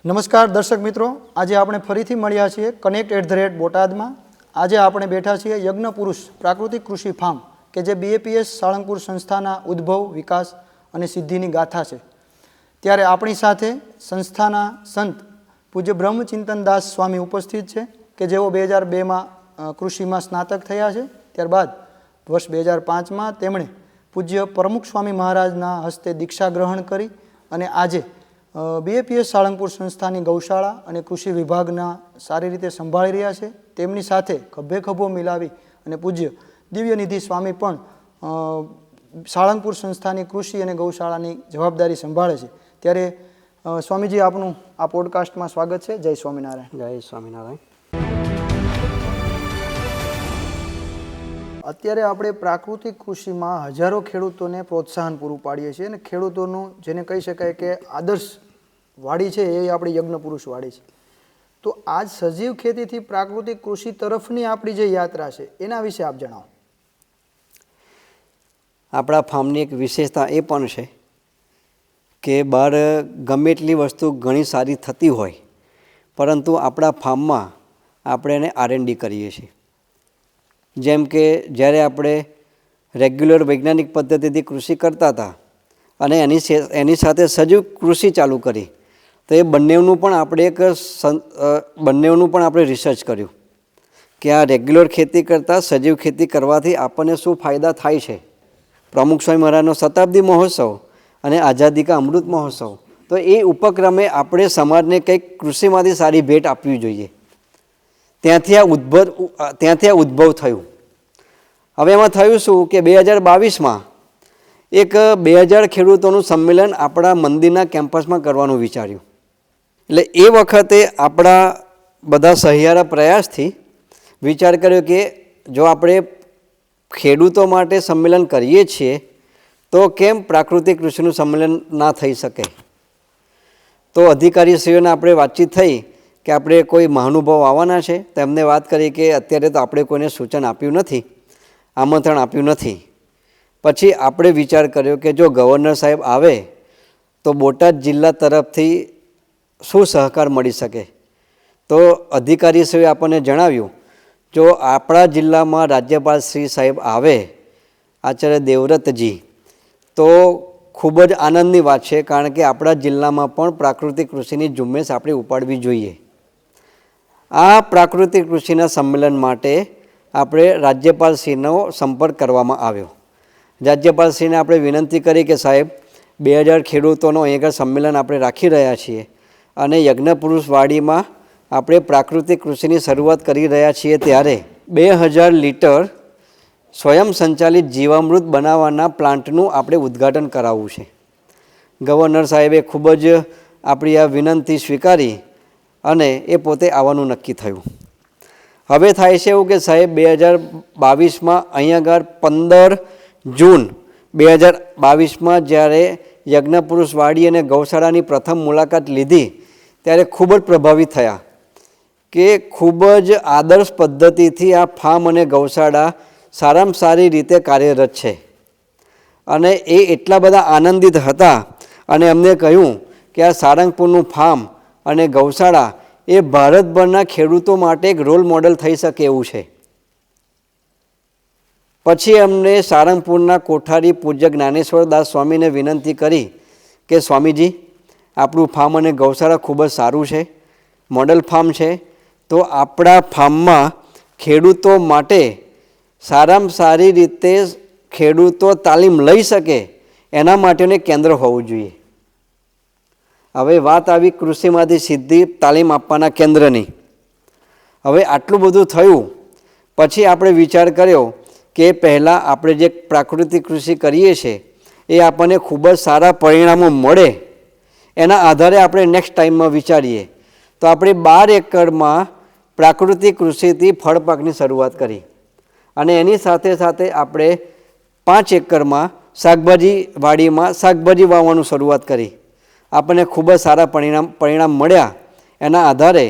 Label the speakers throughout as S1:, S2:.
S1: નમસ્કાર દર્શક મિત્રો, આજે આપણે ફરીથી મળ્યા છીએ કનેક્ટ બોટાદમાં। આજે આપણે બેઠા છીએ યજ્ઞપુરુષ પ્રાકૃતિક કૃષિ ફાર્મ કે જે BAPS સાળંગપુર સંસ્થાના ઉદ્ભવ, વિકાસ અને સિદ્ધિની ગાથા છે। ત્યારે આપણી સાથે સંસ્થાના સંત પૂજ્ય બ્રહ્મચિંતન દાસ સ્વામી ઉપસ્થિત છે કે જેઓ 2002માં કૃષિમાં સ્નાતક થયા છે। ત્યારબાદ વર્ષ 2005માં તેમણે પૂજ્ય પ્રમુખ સ્વામી મહારાજના હસ્તે દીક્ષા ગ્રહણ કરી અને આજે BAPS સાળંગપુર સંસ્થાની ગૌશાળા અને કૃષિ વિભાગના સારી રીતે સંભાળી રહ્યા છે। તેમની સાથે ખભે ખભો મિલાવી અને પૂજ્ય દિવ્યનિધિ સ્વામી પણ સાળંગપુર સંસ્થાની કૃષિ અને ગૌશાળાની જવાબદારી સંભાળે છે। ત્યારે સ્વામીજી, આપનું આ પોડકાસ્ટમાં સ્વાગત છે। જય સ્વામિનારાયણ।
S2: જય સ્વામિનારાયણ।
S1: અત્યારે આપણે પ્રાકૃતિક કૃષિમાં હજારો ખેડૂતોને પ્રોત્સાહન પૂરું પાડીએ છીએ અને ખેડૂતોનું જેને કહી શકાય કે આદર્શ વાડી છે એ આપણી યજ્ઞપુરુષ વાડી છે। તો આજ સજીવ ખેતીથી પ્રાકૃતિક કૃષિ તરફની આપણી જે યાત્રા છે એના વિશે આપ જણાવો।
S2: આપણા ફાર્મની એક વિશેષતા એ પણ છે કે બહાર ગમે એટલી વસ્તુ ઘણી સારી થતી હોય, પરંતુ આપણા ફાર્મમાં આપણે એને R&D કરીએ છીએ। જેમ કે જ્યારે આપણે રેગ્યુલર વૈજ્ઞાનિક પદ્ધતિથી કૃષિ કરતા હતા અને એની સાથે સજીવ કૃષિ ચાલુ કરી, તો એ બંનેનું પણ આપણે રિસર્ચ કર્યું કે આ રેગ્યુલર ખેતી કરતાં સજીવ ખેતી કરવાથી આપણને શું ફાયદા થાય છે। પ્રમુખ સ્વામી મહારાજનો શતાબ્દી મહોત્સવ અને આઝાદી કા અમૃત મહોત્સવ, તો એ ઉપક્રમે આપણે સમાજને કંઈક કૃષિમાંથી સારી ભેટ આપવી જોઈએ। ત્યાંથી આ ઉદ્ભવ થયું। હવે એમાં થયું શું કે 2022માં એક 2000 ખેડૂતોનું સંમેલન આપણા મંદિરના કેમ્પસમાં કરવાનું વિચાર્યું। એટલે એ વખતે આપણા બધા સહિયારા પ્રયાસથી વિચાર કર્યો કે જો આપણે ખેડૂતો માટે સંમેલન કરીએ છીએ તો કેમ પ્રાકૃતિક કૃષિનું સંમેલન ના થઈ શકે। તો અધિકારીશ્રીઓને આપણે વાતચીત થઈ કે આપણે કોઈ મહાનુભાવ આવવાના છે, તો એમને વાત કરી કે અત્યારે તો આપણે કોઈને સૂચન આપ્યું નથી, આમંત્રણ આપ્યું નથી। પછી આપણે વિચાર કર્યો કે જો ગવર્નર સાહેબ આવે તો બોટાદ જિલ્લા તરફથી શું સહકાર મળી શકે। તો અધિકારીશ્રીએ આપણને જણાવ્યું જો આપણા જિલ્લામાં રાજ્યપાલ શ્રી સાહેબ આવે, આચાર્ય દેવવ્રતજી, તો ખૂબ જ આનંદની વાત છે, કારણ કે આપણા જિલ્લામાં પણ પ્રાકૃતિક કૃષિની ઝુંબેશ આપણે ઉપાડવી જોઈએ। આ પ્રાકૃતિક કૃષિના સંમેલન માટે આપણે રાજ્યપાલશ્રીનો સંપર્ક કરવામાં આવ્યો। રાજ્યપાલશ્રીને આપણે વિનંતી કરી કે સાહેબ 2000 ખેડૂતોનો અહીંયા સંમેલન આપણે રાખી રહ્યા છીએ અને યજ્ઞપુરુષ વાડીમાં આપણે પ્રાકૃતિક કૃષિની શરૂઆત કરી રહ્યા છીએ, ત્યારે 2000 લીટર સ્વયં સંચાલિત જીવામૃત બનાવવાના પ્લાન્ટનું આપણે ઉદ્ઘાટન કરાવવું છે। ગવર્નર સાહેબે ખૂબ જ આપણી આ વિનંતી સ્વીકારી અને એ પોતે આવવાનું નક્કી થયું। હવે થાય છે એવું કે સાહેબ 2022માં અહીંયા આગળ 15 જૂન 2022માં જ્યારે યજ્ઞપુરુષ વાડી અને ગૌશાળાની પ્રથમ મુલાકાત લીધી ત્યારે ખૂબ જ પ્રભાવિત થયા કે ખૂબ જ આદર્શ પદ્ધતિથી આ ફાર્મ અને ગૌશાળા સારામાં સારી રીતે કાર્યરત છે। અને એ એટલા બધા આનંદિત હતા અને અમને કહ્યું કે આ સાળંગપુરનું ફાર્મ અને ગૌશાળા એ ભારતભરના ખેડૂતો માટે એક રોલ મોડેલ થઈ શકે એવું છે। પછી અમને સાળંગપુરના કોઠારી પૂજ્ય જ્ઞાનેશ્વર દાસ સ્વામીને વિનંતી કરી કે સ્વામીજી, આપણું ફાર્મ અને ગૌશાળા ખૂબ જ સારું છે, મોડેલ ફાર્મ છે, તો આપણા ફાર્મમાં ખેડૂતો માટે સારામાં સારી રીતે ખેડૂતો તાલીમ લઈ શકે એના માટેનું કેન્દ્ર હોવું જોઈએ। હવે વાત આવી કૃષિમાંથી સીધી તાલીમ આપવાના કેન્દ્રની। હવે આટલું બધું થયું પછી આપણે વિચાર કર્યો કે પહેલાં આપણે જે પ્રાકૃતિક કૃષિ કરીએ છીએ એ આપણને ખૂબ જ સારા પરિણામો મળે, એના આધારે આપણે નેક્સ્ટ ટાઈમમાં વિચારીએ। તો આપણે 12 એકરમાં પ્રાકૃતિક કૃષિથી ફળ પાકની શરૂઆત કરી અને એની સાથે સાથે આપણે 5 એકરમાં શાકભાજી વાડીમાં શાકભાજી વાવવાનું શરૂઆત કરી। આપણને ખૂબ જ સારા પરિણામ મળ્યા। એના આધારે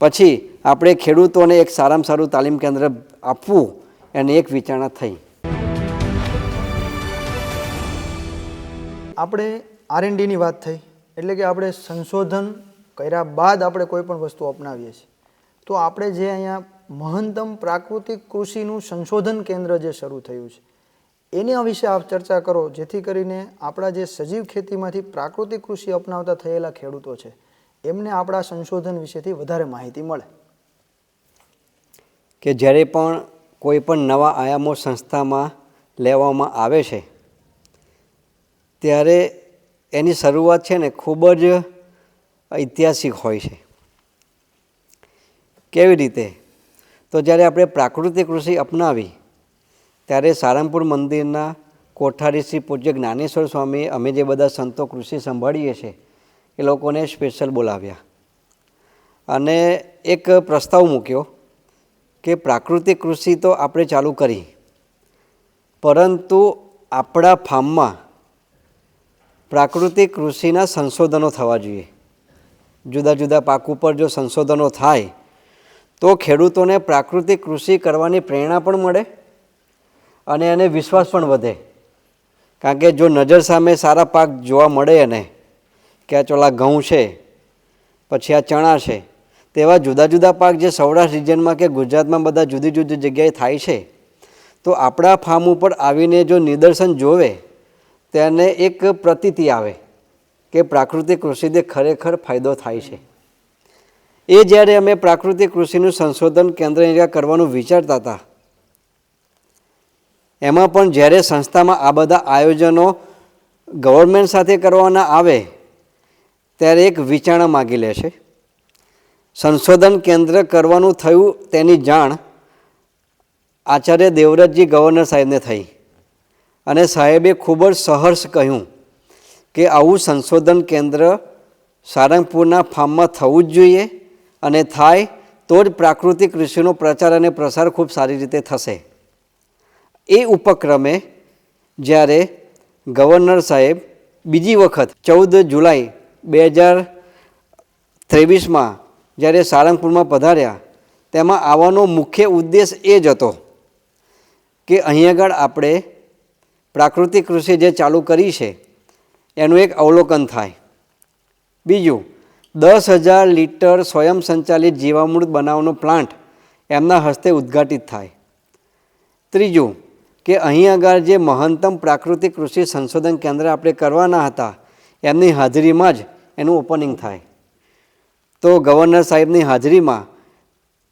S2: પછી આપણે ખેડૂતોને એક સારામાં સારું તાલીમ કેન્દ્ર આપવું એની એક વિચારણા થઈ।
S1: આપણે R&Dની વાત થઈ એટલે કે આપણે સંશોધન કર્યા બાદ આપણે કોઈ પણ વસ્તુ અપનાવીએ છીએ. તો આપણે જે અહીંયા મહત્તમ પ્રાકૃતિક કૃષિનું સંશોધન કેન્દ્ર જે શરૂ થયું છે એના વિશે આપ ચર્ચા કરો, જેથી કરીને આપણા જે સજીવ ખેતીમાંથી પ્રાકૃતિક કૃષિ અપનાવતા થયેલા ખેડૂતો છે એમને આપણા સંશોધન વિશેથી વધારે માહિતી મળે.
S2: કે જ્યારે પણ કોઈ પણ નવા આયામો સંસ્થામાં લેવામાં આવે છે ત્યારે એની શરૂઆત છે ને ખૂબ જ ઐતિહાસિક હોય છે. કેવી રીતે? તો જ્યારે આપણે પ્રાકૃતિક કૃષિ અપનાવી ત્યારે સારંગપુર મંદિરના કોઠારી શ્રી પૂજ્ય જ્ઞાનેશ્વર સ્વામી, અમે જે બધા સંતો કૃષિ સંભાળીએ છીએ એ લોકોને સ્પેશિયલ બોલાવ્યા અને એક પ્રસ્તાવ મૂક્યો કે પ્રાકૃતિક કૃષિ તો આપણે ચાલુ કરી, પરંતુ આપણા ફાર્મમાં પ્રાકૃતિક કૃષિના સંશોધનો થવા જોઈએ. જુદા જુદા પાક ઉપર જો સંશોધનો થાય તો ખેડૂતોને પ્રાકૃતિક કૃષિ કરવાની પ્રેરણા પણ મળે અને એને વિશ્વાસ પણ વધે. કારણ કે જો નજર સામે સારા પાક જોવા મળે એને કે આ ચોલા ઘઉં છે, પછી આ ચણા છે, તેવા જુદા જુદા પાક જે સૌરાષ્ટ્ર રિજનમાં કે ગુજરાતમાં બધા જુદી જુદી જગ્યાએ થાય છે, તો આપણા ફાર્મ ઉપર આવીને જો નિદર્શન જોવે તેને એક પ્રતીતિ આવે કે પ્રાકૃતિક કૃષિથી ખરેખર ફાયદો થાય છે. એ જ્યારે અમે પ્રાકૃતિક કૃષિનું સંશોધન કેન્દ્ર કરવાનું વિચારતા હતા, એમાં પણ જ્યારે સંસ્થામાં આ બધા આયોજનો ગવર્મેન્ટ સાથે કરવાના આવે ત્યારે એક વિચારણા માગી લે છે. સંશોધન કેન્દ્ર કરવાનું થયું તેની જાણ આચાર્ય દેવવ્રતજી ગવર્નર સાહેબને થઈ અને સાહેબે ખૂબ જ સહર્ષ કહ્યું કે આવું સંશોધન કેન્દ્ર સારંગપુરના ફાર્મમાં થવું જ જોઈએ અને થાય તો જ પ્રાકૃતિક કૃષિનો પ્રચાર અને પ્રસાર ખૂબ સારી રીતે થશે. એ ઉપક્રમે જ્યારે ગવર્નર સાહેબ બીજી વખત 14 જુલાઈ 2023માં જ્યારે સારંગપુરમાં પધાર્યા, તેમાં આવવાનો મુખ્ય ઉદ્દેશ એ જ હતો કે અહીં આગળ આપણે પ્રાકૃતિક કૃષિ જે ચાલુ કરી છે એનું એક અવલોકન થાય. બીજું, 10,000 લીટર સ્વયં સંચાલિત જીવામૃત બનાવવાનો પ્લાન્ટ એમના હસ્તે ઉદ્ઘાટિત થાય. ત્રીજું, કે અહીં આગળ જે મહત્તમ પ્રાકૃતિક કૃષિ સંશોધન કેન્દ્ર આપણે કરવાના હતા એમની હાજરીમાં જ એનું ઓપનિંગ થાય. તો ગવર્નર સાહેબની હાજરીમાં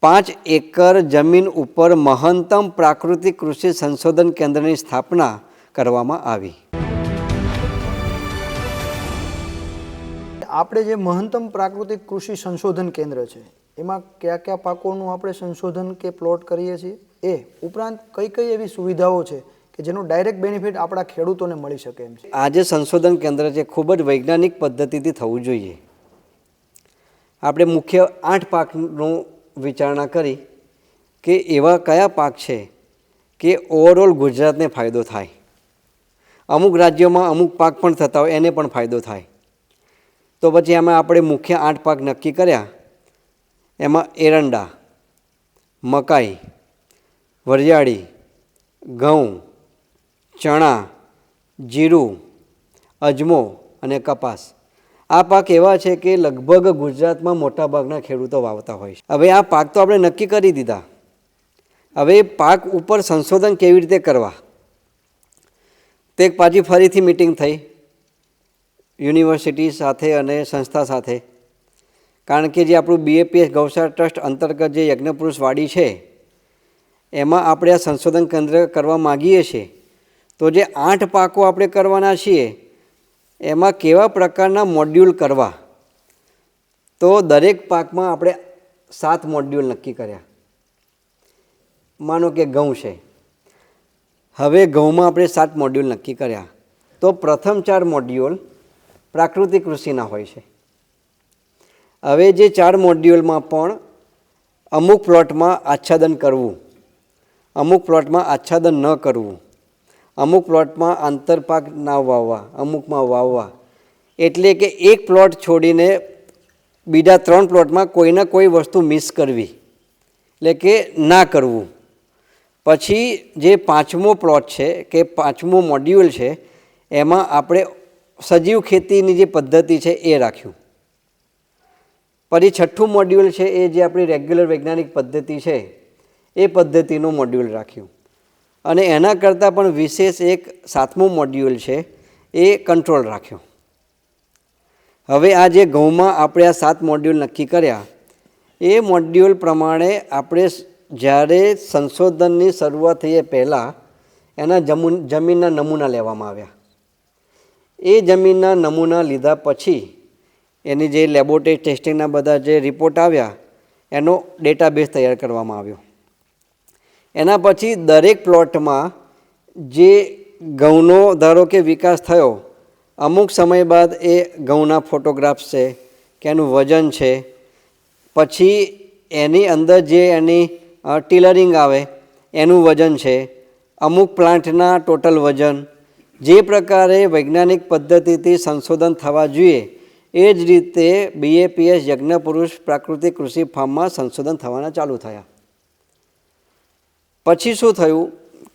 S2: 5 એકર જમીન ઉપર મહત્તમ પ્રાકૃતિક કૃષિ સંશોધન કેન્દ્રની સ્થાપના કરવામાં આવી.
S1: આપણે જે મહત્તમ પ્રાકૃતિક કૃષિ સંશોધન કેન્દ્ર છે એમાં કયા કયા પાકોનું આપણે સંશોધન કે પ્લોટ કરીએ છીએ, એ ઉપરાંત કઈ કઈ એવી સુવિધાઓ છે કે જેનો ડાયરેક્ટ બેનિફિટ આપણા ખેડૂતોને મળી શકે એમ છે?
S2: આ જે સંશોધન કેન્દ્ર છે ખૂબ જ વૈજ્ઞાનિક પદ્ધતિથી થવું જોઈએ. આપણે મુખ્ય 8 પાકનું વિચારણા કરી કે એવા કયા પાક છે કે ઓવરઓલ ગુજરાતને ફાયદો થાય. અમુક રાજ્યોમાં અમુક પાક પણ થતા હોય એને પણ ફાયદો થાય. તો પછી એમાં આપણે મુખ્ય 8 પાક નક્કી કર્યા. એમાં એરંડા, મકાઈ, વરિયાળી, ઘઉં, ચણા, જીરું, અજમો અને કપાસ. આ પાક એવા છે કે લગભગ ગુજરાતમાં મોટાભાગના ખેડૂતો વાવતા હોય છે. હવે આ પાક તો આપણે નક્કી કરી દીધા. હવે પાક ઉપર સંશોધન કેવી રીતે કરવા તે પાછી ફરીથી મિટિંગ થઈ યુનિવર્સિટી સાથે અને સંસ્થા સાથે. કારણ કે જે આપણું BAPS ગૌશાળા ટ્રસ્ટ અંતર્ગત જે યજ્ઞપુરુષ વાડી છે એમાં આપણે આ સંશોધન કેન્દ્ર કરવા માગીએ છીએ. તો જે 8 પાકો આપણે કરવાના છીએ એમાં કેવા પ્રકારના મોડ્યુલ કરવા, તો દરેક પાકમાં આપણે 7 મોડ્યુલ નક્કી કર્યા. માનો કે ઘઉં છે, હવે ઘઉંમાં આપણે 7 મોડ્યુલ નક્કી કર્યા. તો પ્રથમ 4 મોડ્યુલ પ્રાકૃતિક કૃષિના હોય છે. હવે જે 4 મોડ્યુલમાં પણ અમુક પ્લોટમાં આચ્છાદન કરવું, અમુક પ્લોટમાં આચ્છાદન ન કરવું, અમુક પ્લોટમાં આંતરપાક ના વાવવા, અમુકમાં વાવવા. એટલે કે એક પ્લોટ છોડીને બીજા 3 પ્લોટમાં કોઈને કોઈ વસ્તુ મિસ કરવી, એટલે કે ના કરવું. પછી જે 5મો પ્લોટ છે કે 5મો મોડ્યુલ છે એમાં આપણે સજીવ ખેતીની જે પદ્ધતિ છે એ રાખ્યું. પછી છઠ્ઠું મોડ્યુલ છે એ જે આપણી રેગ્યુલર વૈજ્ઞાનિક પદ્ધતિ છે એ પદ્ધતિનું મોડ્યુલ રાખ્યું. અને એના કરતાં પણ વિશેષ એક સાતમું મોડ્યુલ છે એ કંટ્રોલ રાખ્યો. હવે આ જે ઘઉંમાં આપણે આ 7 મોડ્યુલ નક્કી કર્યા એ મોડ્યુલ પ્રમાણે આપણે જ્યારે સંશોધનની શરૂઆત થઈ એ પહેલાં એના જમીનના નમૂના લેવામાં આવ્યા. એ જમીનના નમૂના લીધા પછી એની જે લેબોરેટરી ટેસ્ટિંગના બધા જે રિપોર્ટ આવ્યા એનો ડેટાબેઝ તૈયાર કરવામાં આવ્યો. એના પછી દરેક પ્લોટમાં જે ઘઉંનો ધારો કે વિકાસ થયો, અમુક સમય બાદ એ ઘઉંના ફોટોગ્રાફ્સ છે કે એનું વજન છે, પછી એની અંદર જે એની ટીલરિંગ આવે એનું વજન છે, અમુક પ્લાન્ટના ટોટલ વજન, જે પ્રકારે વૈજ્ઞાનિક પદ્ધતિથી સંશોધન થવા જોઈએ એ જ રીતે BAPS યજ્ઞપુરુષ પ્રાકૃતિક કૃષિ ફાર્મમાં સંશોધન થવાના ચાલુ થયા. પછી શું થયું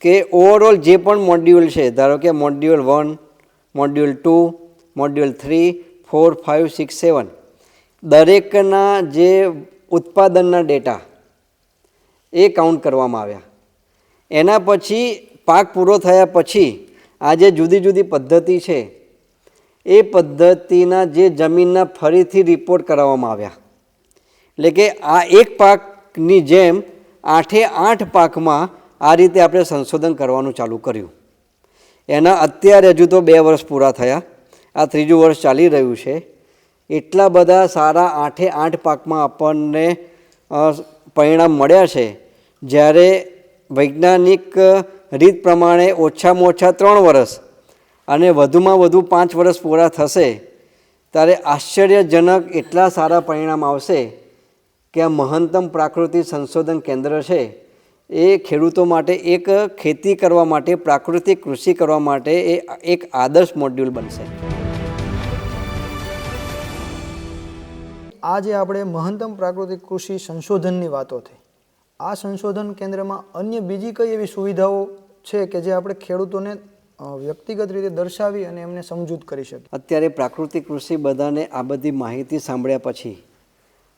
S2: કે ઓવરઓલ જે પણ મોડ્યુલ છે, ધારો કે મોડ્યુલ 1, મોડ્યુલ 2, મોડ્યુલ 3, 4, 5, 6, 7 દરેકના જે ઉત્પાદનના ડેટા એ કાઉન્ટ કરવામાં આવ્યા. એના પછી પાક પૂરો થયા પછી આ જે જુદી જુદી પદ્ધતિ છે એ પદ્ધતિના જે જમીનના ફરીથી રિપોર્ટ કરાવવામાં આવ્યા. એટલે કે આ એક પાકની જેમ 8 પાકમાં આ રીતે આપણે સંશોધન કરવાનું ચાલુ કર્યું. એના અત્યારે હજુ તો 2 વર્ષ પૂરા થયા, આ 3જું વર્ષ ચાલી રહ્યું છે. એટલા બધા સારા 8 પાકમાં આપણને પરિણામ મળ્યા છે. જ્યારે વૈજ્ઞાનિક રીત પ્રમાણે ઓછામાં ઓછા 3 વર્ષ અને વધુમાં વધુ 5 વર્ષ પૂરા થશે ત્યારે આશ્ચર્યજનક એટલા સારા પરિણામ આવશે કે આ મહંતમ પ્રાકૃતિક સંશોધન કેન્દ્ર છે એ ખેડૂતો માટે એક ખેતી કરવા માટે, પ્રાકૃતિક કૃષિ કરવા માટે એ એક આદર્શ મોડ્યુલ બનશે.
S1: આજે આપણે મહંતમ પ્રાકૃતિક કૃષિ સંશોધનની વાતો થઈ. આ સંશોધન કેન્દ્રમાં અન્ય બીજી કઈ એવી સુવિધાઓ છે કે જે આપણે ખેડૂતોને વ્યક્તિગત રીતે દર્શાવી અને એમને સમજૂત કરી શકીએ?
S2: અત્યારે પ્રાકૃતિક કૃષિ બધાને આ બધી માહિતી સાંભળ્યા પછી,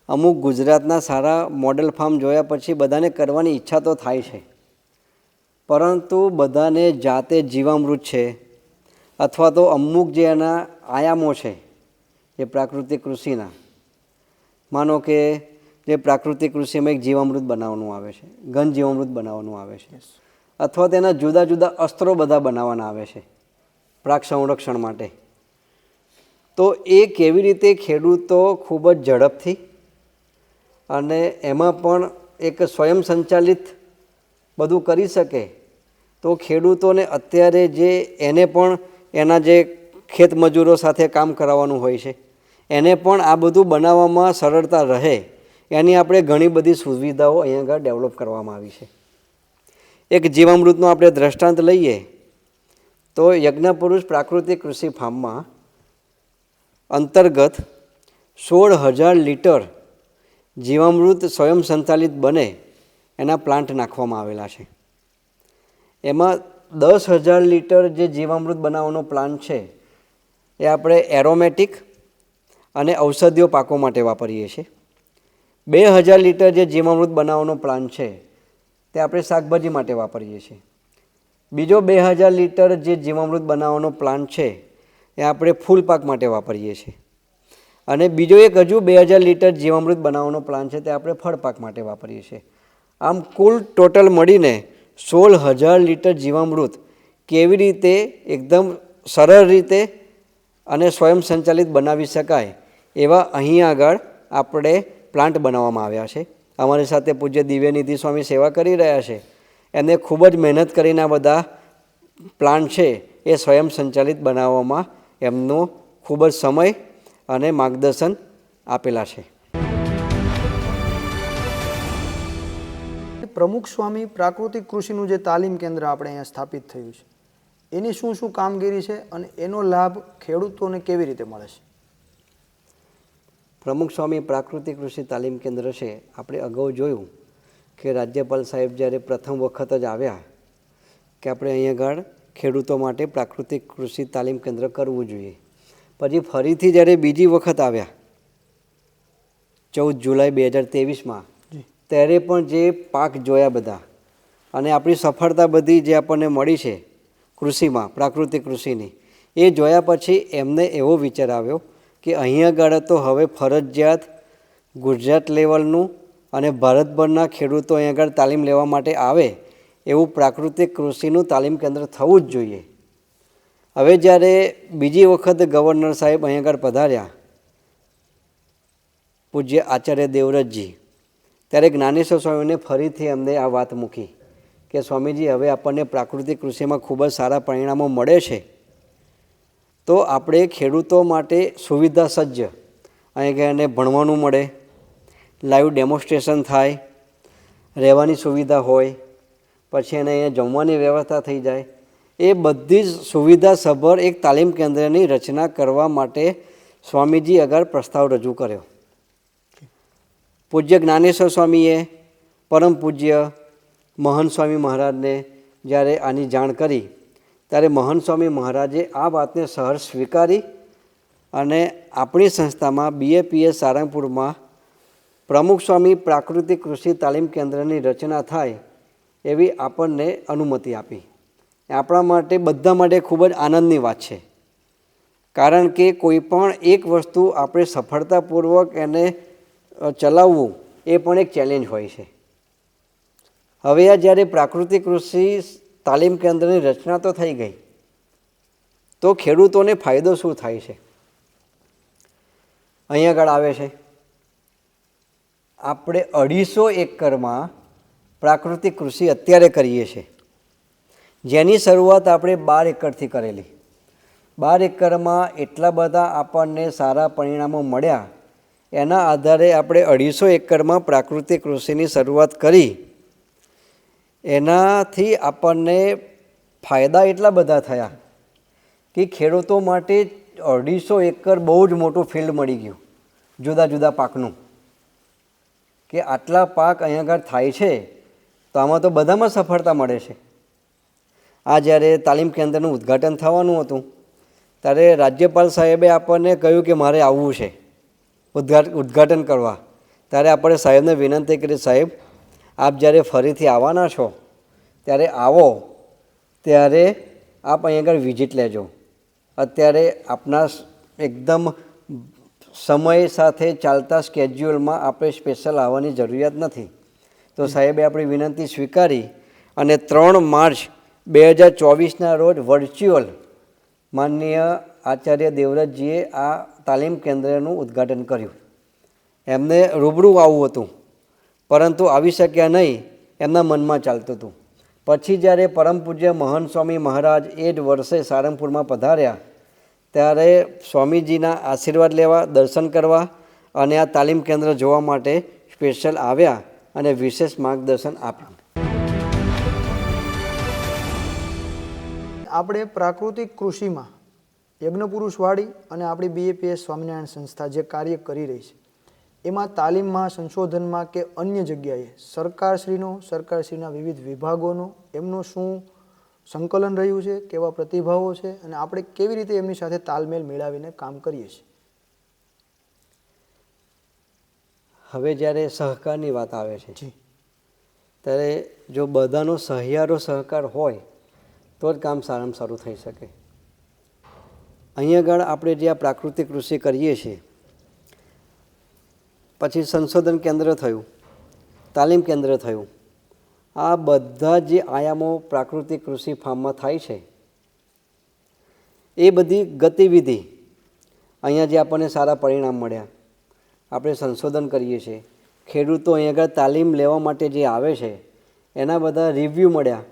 S2: અમુક ગુજરાતના સારા મોડેલ ફાર્મ જોયા પછી બધાને કરવાની ઈચ્છા તો થાય છે, પરંતુ બધાને જાતે જીવામૃત છે અથવા તો અમુક જે એના આયામો છે જે પ્રાકૃતિક કૃષિના, માનો કે જે પ્રાકૃતિક કૃષિમાં એક જીવામૃત બનાવવાનું આવે છે, ઘન જીવામૃત બનાવવાનું આવે છે, અથવા તેના જુદા જુદા અસ્ત્રો બધા બનાવવાના આવે છે પાક સંરક્ષણ માટે. તો એ કેવી રીતે ખેડૂતો ખૂબ જ ઝડપથી અને એમાં પણ એક સ્વયં સંચાલિત બધું કરી શકે, તો ખેડૂતોને અત્યારે જે એને પણ એના જે ખેત મજૂરો સાથે કામ કરાવવાનું હોય છે એને પણ આ બધું બનાવવામાં સરળતા રહે એની આપણે ઘણી બધી સુવિધાઓ અહીંયા આગળ ડેવલપ કરવામાં આવી છે. એક જીવામૃતનું આપણે દ્રષ્ટાંત લઈએ તો યજ્ઞપુરુષ પ્રાકૃતિક કૃષિ ફાર્મમાં અંતર્ગત 16,000 લીટર જીવામૃત સ્વયં સંચાલિત બને એના પ્લાન્ટ નાખવામાં આવેલા છે. એમાં 10,000 લીટર જે જીવામૃત બનાવવાનો પ્લાન્ટ છે એ આપણે એરોમેટિક અને ઔષધીય પાકો માટે વાપરીએ છીએ. 2,000 લીટર જે જીવામૃત બનાવવાનો પ્લાન્ટ છે તે આપણે શાકભાજી માટે વાપરીએ છીએ. બીજો 2,000 લીટર જે જીવામૃત બનાવવાનો પ્લાન્ટ છે એ આપણે ફૂલ પાક માટે વાપરીએ છીએ. અને બીજો એક હજુ 2,000 લીટર જીવામૃત બનાવવાનો પ્લાન્ટ છે તે આપણે ફળ પાક માટે વાપરીએ છીએ. આમ કુલ ટોટલ મળીને 16,000 લીટર જીવામૃત કેવી રીતે એકદમ સરળ રીતે અને સ્વયં સંચાલિત બનાવી શકાય એવા અહીં આગળ આપણે પ્લાન્ટ બનાવવામાં આવ્યા છે. અમારી સાથે પૂજ્ય દિવ્યનિધિ સ્વામી સેવા કરી રહ્યા છે. એમને ખૂબ જ મહેનત કરીને આ બધા પ્લાન્ટ છે એ સ્વયં સંચાલિત બનાવવામાં એમનો ખૂબ જ સમય અને માર્ગદર્શન આપેલા છે.
S1: પ્રમુખ સ્વામી પ્રાકૃતિક કૃષિનું જે તાલીમ કેન્દ્ર આપણે અહીંયા સ્થાપિત થયું છે એની શું શું કામગીરી છે અને એનો લાભ ખેડૂતોને કેવી રીતે મળે છે?
S2: પ્રમુખ સ્વામી પ્રાકૃતિક કૃષિ તાલીમ કેન્દ્ર છે, આપણે અગાઉ જોયું કે રાજ્યપાલ સાહેબ જ્યારે પ્રથમ વખત જ આવ્યા કે આપણે અહીં આગળ ખેડૂતો માટે પ્રાકૃતિક કૃષિ તાલીમ કેન્દ્ર કરવું જોઈએ. પછી ફરીથી જ્યારે બીજી વખત આવ્યા 14 જુલાઈ 2023માં,
S1: જી
S2: ત્યારે પણ જે પાક જોયા બધા અને આપણી સફળતા બધી જે આપણને મળી છે કૃષિમાં, પ્રાકૃતિક કૃષિની, એ જોયા પછી એમને એવો વિચાર આવ્યો કે અહીંયા આગળ તો હવે ફરજિયાત ગુજરાત લેવલનું અને ભારતભરના ખેડૂતો અહીંયા આગળ તાલીમ લેવા માટે આવે એવું પ્રાકૃતિક કૃષિનું તાલીમ કેન્દ્ર થવું જ જોઈએ. હવે જ્યારે બીજી વખત ગવર્નર સાહેબ અહીંયા આગળ પધાર્યા, પૂજ્ય આચાર્ય દેવવ્રતજી, ત્યારે જ્ઞાનેશ્વર સ્વામીને ફરીથી અમને આ વાત મૂકી કે સ્વામીજી, હવે આપણને પ્રાકૃતિક કૃષિમાં ખૂબ જ સારા પરિણામો મળે છે, તો આપણે ખેડૂતો માટે સુવિધા સજ્જ અહીંયા એને ભણવાનું મળે, લાઈવ ડેમોન્સ્ટ્રેશન થાય, રહેવાની સુવિધા હોય, પછી એને અહીંયા જમવાની વ્યવસ્થા થઈ જાય, એ બધી જ સુવિધા સભર એક તાલીમ કેન્દ્રની રચના કરવા માટે સ્વામીજી આગળ પ્રસ્તાવ રજૂ કર્યો. પૂજ્ય જ્ઞાનેશ્વર સ્વામીએ પરમ પૂજ્ય મહંત સ્વામી મહારાજને જ્યારે આની જાણ કરી, ત્યારે મહંત સ્વામી મહારાજે આ વાતને સહર્ષ સ્વીકારી અને આપણી સંસ્થામાં BAPS સારંગપુરમાં પ્રમુખ સ્વામી પ્રાકૃતિક કૃષિ તાલીમ કેન્દ્રની રચના થાય એવી આપણને અનુમતિ આપી. આપણા માટે, બધા માટે ખૂબ જ આનંદની વાત છે, કારણ કે કોઈ પણ એક વસ્તુ આપણે સફળતાપૂર્વક એને ચલાવવું એ પણ એક ચેલેન્જ હોય છે. હવે આ જ્યારે પ્રાકૃતિક કૃષિ તાલીમ કેન્દ્રની રચના તો થઈ ગઈ, તો ખેડૂતોને ફાયદો શું થાય છે? અહીંયા આગળ આવે છે, આપણે 250 એકરમાં પ્રાકૃતિક કૃષિ અત્યારે કરીએ છીએ, જેની શરૂઆત આપણે 12 એકરથી કરેલી. 12 એકરમાં એટલા બધા આપણને સારા પરિણામો મળ્યા, એના આધારે આપણે 250 એકરમાં પ્રાકૃતિક કૃષિની શરૂઆત કરી. એનાથી આપણને ફાયદા એટલા બધા થયા કે ખેડૂતો માટે 250 એકર બહુ જ મોટું ફિલ્ડ મળી ગયું, જુદા જુદા પાકનું, કે આટલા પાક અહીંયા આગળ થાય છે, તો આમાં તો બધામાં સફળતા મળે છે. આ જ્યારે તાલીમ કેન્દ્રનું ઉદ્ઘાટન થવાનું હતું, ત્યારે રાજ્યપાલ સાહેબે આપણને કહ્યું કે મારે આવવું છે ઉદ્ઘાટન કરવા. ત્યારે આપણે સાહેબને વિનંતી કરી, સાહેબ આપ જ્યારે ફરીથી આવવાના છો ત્યારે આવો, ત્યારે આપ અહીં આગળ વિઝિટ લેજો. અત્યારે આપના એકદમ સમય સાથે ચાલતા સ્કેડ્યુલમાં આપણે સ્પેશિયલ આવવાની જરૂરિયાત નથી. તો સાહેબે આપણી વિનંતી સ્વીકારી અને 3 માર્ચ 2024ના રોજ વર્ચ્યુઅલ માનનીય આચાર્ય દેવવ્રતજીએ આ તાલીમ કેન્દ્રનું ઉદ્ઘાટન કર્યું. એમને રૂબરૂ આવવું હતું, પરંતુ આવી શક્યા નહીં, એમના મનમાં ચાલતું હતું. પછી જ્યારે પરમ પૂજ્ય મહંત સ્વામી મહારાજ એ જ વર્ષે સારંગપુરમાં પધાર્યા, ત્યારે સ્વામીજીના આશીર્વાદ લેવા, દર્શન કરવા અને આ તાલીમ કેન્દ્ર જોવા માટે સ્પેશિયલ આવ્યા અને વિશેષ માર્ગદર્શન આપ્યું.
S1: આપણે પ્રાકૃતિક કૃષિમાં યજ્ઞપુરુષવાડી અને આપણી BAPS સ્વામિનારાયણ સંસ્થા જે કાર્ય કરી રહી છે, એમાં તાલીમમાં, સંશોધનમાં કે અન્ય જગ્યાએ સરકારશ્રીના વિવિધ વિભાગોનો એમનું શું સંકલન રહ્યું છે, કેવા પ્રતિભાવો છે, અને આપણે કેવી રીતે એમની સાથે તાલમેલ મેળવીને કામ કરીએ છીએ?
S2: હવે જ્યારે સહકારની વાત આવે છે,
S1: જી,
S2: ત્યારે જો બધાનો સહિયારો સહકાર હોય તો જ કામ સારામાં સારું થઈ શકે. અહીંયા આગળ આપણે જે આ પ્રાકૃતિક કૃષિ કરીએ છીએ, પછી સંશોધન કેન્દ્ર થયું, તાલીમ કેન્દ્ર થયું, આ બધા જે આયામો પ્રાકૃતિક કૃષિ ફાર્મમાં થાય છે, એ બધી ગતિવિધિ અહીંયા જે આપણને સારા પરિણામ મળ્યા, આપણે સંશોધન કરીએ છીએ, ખેડૂતો અહીં આગળ તાલીમ લેવા માટે જે આવે છે એના બધા રિવ્યૂ મળ્યા,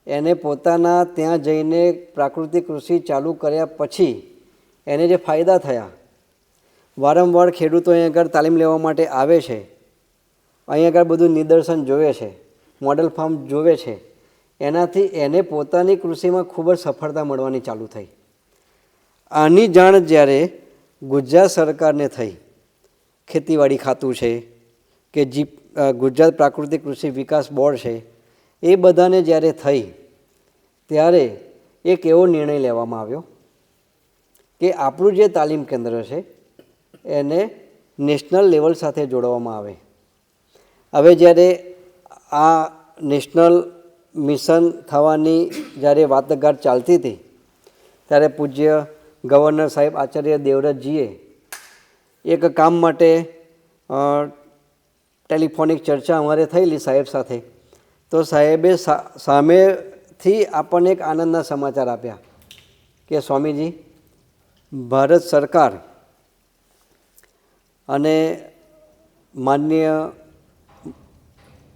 S2: એને પોતાના ત્યાં જઈને પ્રાકૃતિક કૃષિ ચાલુ કર્યા પછી એને જે ફાયદા થયા, વારંવાર ખેડૂતો અહીં આગળ તાલીમ લેવા માટે આવે છે, અહીં આગળ બધું નિદર્શન જોવે છે, મોડલ ફાર્મ જોવે છે, એનાથી એને પોતાની કૃષિમાં ખૂબ જ સફળતા મળવાની ચાલુ થઈ. આની જાણ જ્યારે ગુજરાત સરકારને થઈ, ખેતીવાડી ખાતું છે કે ગુજરાત પ્રાકૃતિક કૃષિ વિકાસ બોર્ડ છે, એ બધાને જ્યારે થઈ, ત્યારે એક એવો નિર્ણય લેવામાં આવ્યો કે આપણું જે તાલીમ કેન્દ્ર છે એને નેશનલ લેવલ સાથે જોડવામાં આવે. હવે જ્યારે આ નેશનલ મિશન થવાની જ્યારે વાટાઘાટ ચાલતી હતી ત્યારે પૂજ્ય ગવર્નર સાહેબ આચાર્ય દેવવ્રતજીએ એક કામ માટે ટેલિફોનિક ચર્ચા અમારે થયેલી સાહેબ સાથે. તો સાહેબે સામેથી આપણને એક આનંદના સમાચાર આપ્યા કે સ્વામીજી, ભારત સરકાર અને માનનીય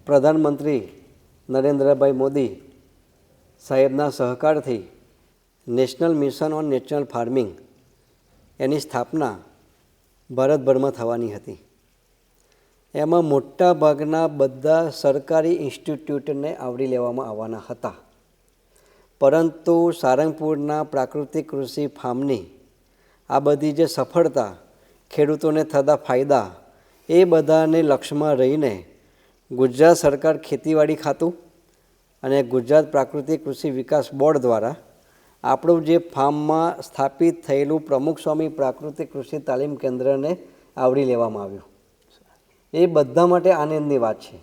S2: પ્રધાનમંત્રી નરેન્દ્રભાઈ મોદી સાહેબના સહકારથી national mission on natural farming એની સ્થાપના ભારતભરમાં થવાની હતી. એમાં મોટા ભાગના બધા સરકારી ઇન્સ્ટિટ્યૂટને આવરી લેવામાં આવવાના હતા. પરંતુ સારંગપુરના પ્રાકૃતિક કૃષિ ફાર્મની આ બધી જે સફળતા, ખેડૂતોને થતા ફાયદા, એ બધાને લક્ષ્યમાં રહીને ગુજરાત સરકાર ખેતીવાડી ખાતું અને ગુજરાત પ્રાકૃતિક કૃષિ વિકાસ બોર્ડ દ્વારા આપણું જે ફાર્મમાં સ્થાપિત થયેલું પ્રમુખ સ્વામી પ્રાકૃતિક કૃષિ તાલીમ કેન્દ્રને આવરી લેવામાં આવ્યું. એ બધા માટે આનંદની વાત છે.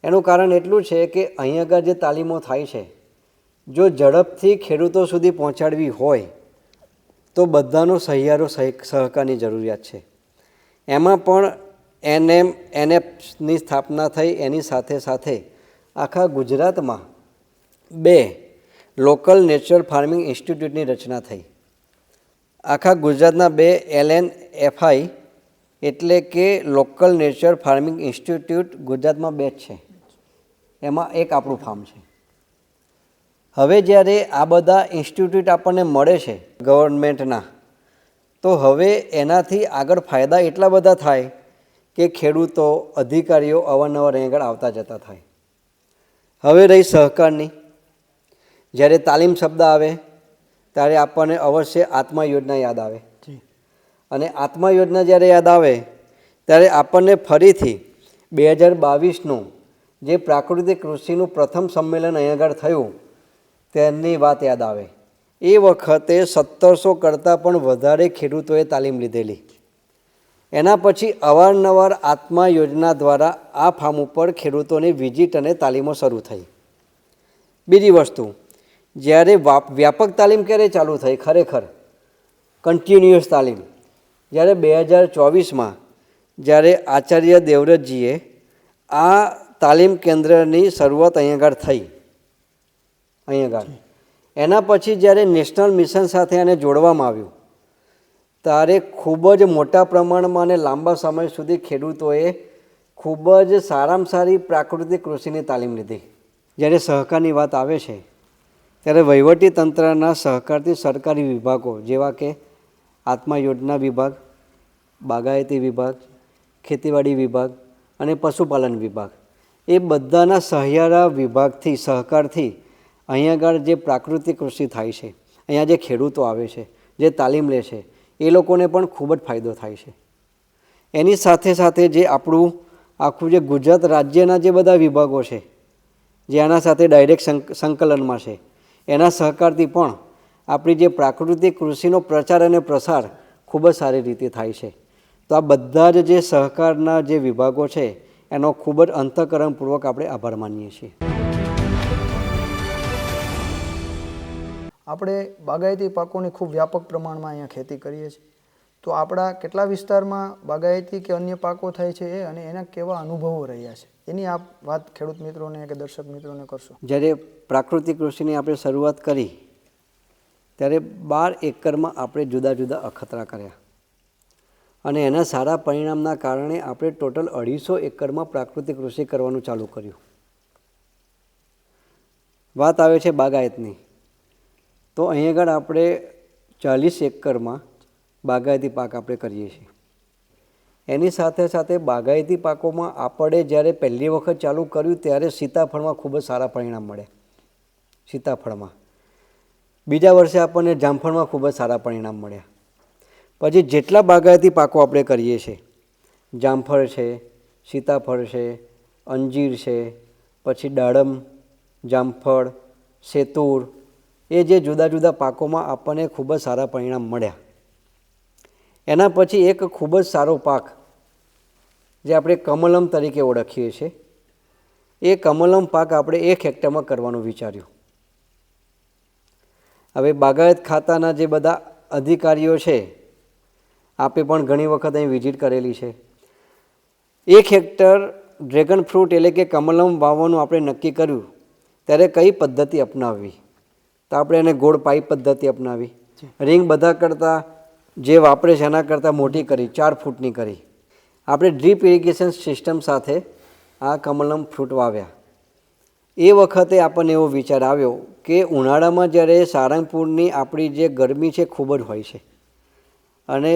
S2: એનું કારણ એટલું છે કે અહીં આગળ જે તાલીમો થાય છે, જો ઝડપથી ખેડૂતો સુધી પહોંચાડવી હોય તો બધાનો સહિયારો સહકારની જરૂરિયાત છે. એમાં પણ NFની સ્થાપના થઈ. એની સાથે સાથે આખા ગુજરાતમાં 2 લોકલ નેચરલ ફાર્મિંગ ઇન્સ્ટિટ્યૂટની રચના થઈ. આખા ગુજરાતના 2 LNFI એટલે કે લોકલ નેચર ફાર્મિંગ ઇન્સ્ટિટ્યૂટ ગુજરાતમાં 2 જ છે. એમાં એક આપણું ફાર્મ છે. હવે જ્યારે આ બધા ઇન્સ્ટિટ્યૂટ આપણને મળે છે ગવર્મેન્ટના, તો હવે એનાથી આગળ ફાયદા એટલા બધા થાય કે ખેડૂતો, અધિકારીઓ અવારનવાર અહીં આગળ આવતા જતા થાય. હવે રહી સહકારની. જ્યારે તાલીમ શબ્દ આવે ત્યારે આપણને અવશ્ય આત્મા યોજના યાદ આવે. અને આત્મા યોજના જ્યારે યાદ આવે ત્યારે આપણને ફરીથી 2022નું જે પ્રાકૃતિક કૃષિનું પ્રથમ સંમેલન અહીં આગળ થયું તેની વાત યાદ આવે. એ વખતે 1700 કરતાં પણ વધારે ખેડૂતોએ તાલીમ લીધેલી. એના પછી અવારનવાર આત્મા યોજના દ્વારા આ ફાર્મ ઉપર ખેડૂતોની વિઝિટ અને તાલીમો શરૂ થઈ. બીજી વસ્તુ, જ્યારે વ્યાપક તાલીમ ક્યારે ચાલુ થઈ, ખરેખર કન્ટિન્યુઅસ તાલીમ, જ્યારે 2024માં જ્યારે આચાર્ય દેવવ્રતજીએ આ તાલીમ કેન્દ્રની શરૂઆત અહીં આગળ થઈ. એના પછી જ્યારે નેશનલ મિશન સાથે આને જોડવામાં આવ્યું ત્યારે ખૂબ જ મોટા પ્રમાણમાં અને લાંબા સમય સુધી ખેડૂતોએ ખૂબ જ સારામાં સારી પ્રાકૃતિક કૃષિની તાલીમ લીધી. જ્યારે સહકારની વાત આવે છે ત્યારે વહીવટી તંત્રના સહકારથી સરકારી વિભાગો જેવા કે આત્મા યોજના વિભાગ, બાગાયતી વિભાગ, ખેતીવાડી વિભાગ અને પશુપાલન વિભાગ, એ બધાના સહિયારા વિભાગથી, સહકારથી અહીં આગળ જે પ્રાકૃતિક કૃષિ થાય છે, અહીંયા જે ખેડૂતો આવે છે, જે તાલીમ લે છે, એ લોકોને પણ ખૂબ જ ફાયદો થાય છે. એની સાથે સાથે જે આપણું આખું જે ગુજરાત રાજ્યના જે બધા વિભાગો છે જે આના સાથે ડાયરેક્ટ સંકલનમાં છે, એના સહકારથી પણ આપણી જે પ્રાકૃતિક કૃષિનો પ્રચાર અને પ્રસાર ખૂબ જ સારી રીતે થાય છે. તો આ બધા જ જે સહકારના જે વિભાગો છે એનો ખૂબ જ અંતઃકરણપૂર્વક આપણે આભાર માનીએ છીએ.
S1: આપણે બાગાયતી પાકોની ખૂબ વ્યાપક પ્રમાણમાં અહીંયા ખેતી કરીએ છીએ. તો આપણા કેટલા વિસ્તારમાં બાગાયતી કે અન્ય પાકો થાય છે એ અને એના કેવા અનુભવો રહ્યા છે એની આપ વાત ખેડૂત મિત્રોને કે દર્શક મિત્રોને કરશો.
S2: જ્યારે પ્રાકૃતિક કૃષિની આપણે શરૂઆત કરી ત્યારે 12 એકરમાં આપણે જુદા જુદા અખતરા કર્યા અને એના સારા પરિણામના કારણે આપણે ટોટલ 250 એકરમાં પ્રાકૃતિક કૃષિ કરવાનું ચાલુ કર્યું. વાત આવે છે બાગાયતની, તો અહીં આગળ આપણે 40 એકરમાં બાગાયતી પાક આપણે કરીએ છીએ. એની સાથે સાથે બાગાયતી પાકોમાં આપણે જ્યારે પહેલી વખત ચાલુ કર્યું ત્યારે સીતાફળમાં ખૂબ જ સારા પરિણામ મળ્યા. સીતાફળમાં બીજા વર્ષે આપણને જામફળમાં ખૂબ જ સારા પરિણામ મળ્યા. પછી જેટલા બાગાયતી પાકો આપણે કરીએ છીએ, જામફળ છે, સીતાફળ છે, અંજીર છે, પછી દાડમ, જામફળ, સેતુર, એ જે જુદા જુદા પાકોમાં આપણને ખૂબ જ સારા પરિણામ મળ્યા. એના પછી એક ખૂબ જ સારો પાક જે આપણે કમલમ તરીકે ઓળખીએ છીએ, એ કમલમ પાક આપણે 1 હેક્ટરમાં કરવાનું વિચાર્યું. હવે બાગાયત ખાતાના જે બધા અધિકારીઓ છે, આપે પણ ઘણી વખત અહીં વિઝિટ કરેલી છે. 1 હેક્ટર ડ્રેગન ફ્રૂટ એટલે કે કમલમ વાવવાનું આપણે નક્કી કર્યું ત્યારે કઈ પદ્ધતિ અપનાવવી? તો આપણે એને ગોળ પાઇપ પદ્ધતિ અપનાવી. રિંગ બધા કરતાં જે વાપરે છે એના કરતાં મોટી કરી, 4 ફૂટની કરી. આપણે ડ્રીપ ઇરિગેશન સિસ્ટમ સાથે આ કમલમ ફ્રૂટ વાવ્યા. એ વખતે આપણને એવો વિચાર આવ્યો કે ઉનાળામાં જ્યારે સારંગપુરની આપણી જે ગરમી છે ખૂબ જ હોય છે, અને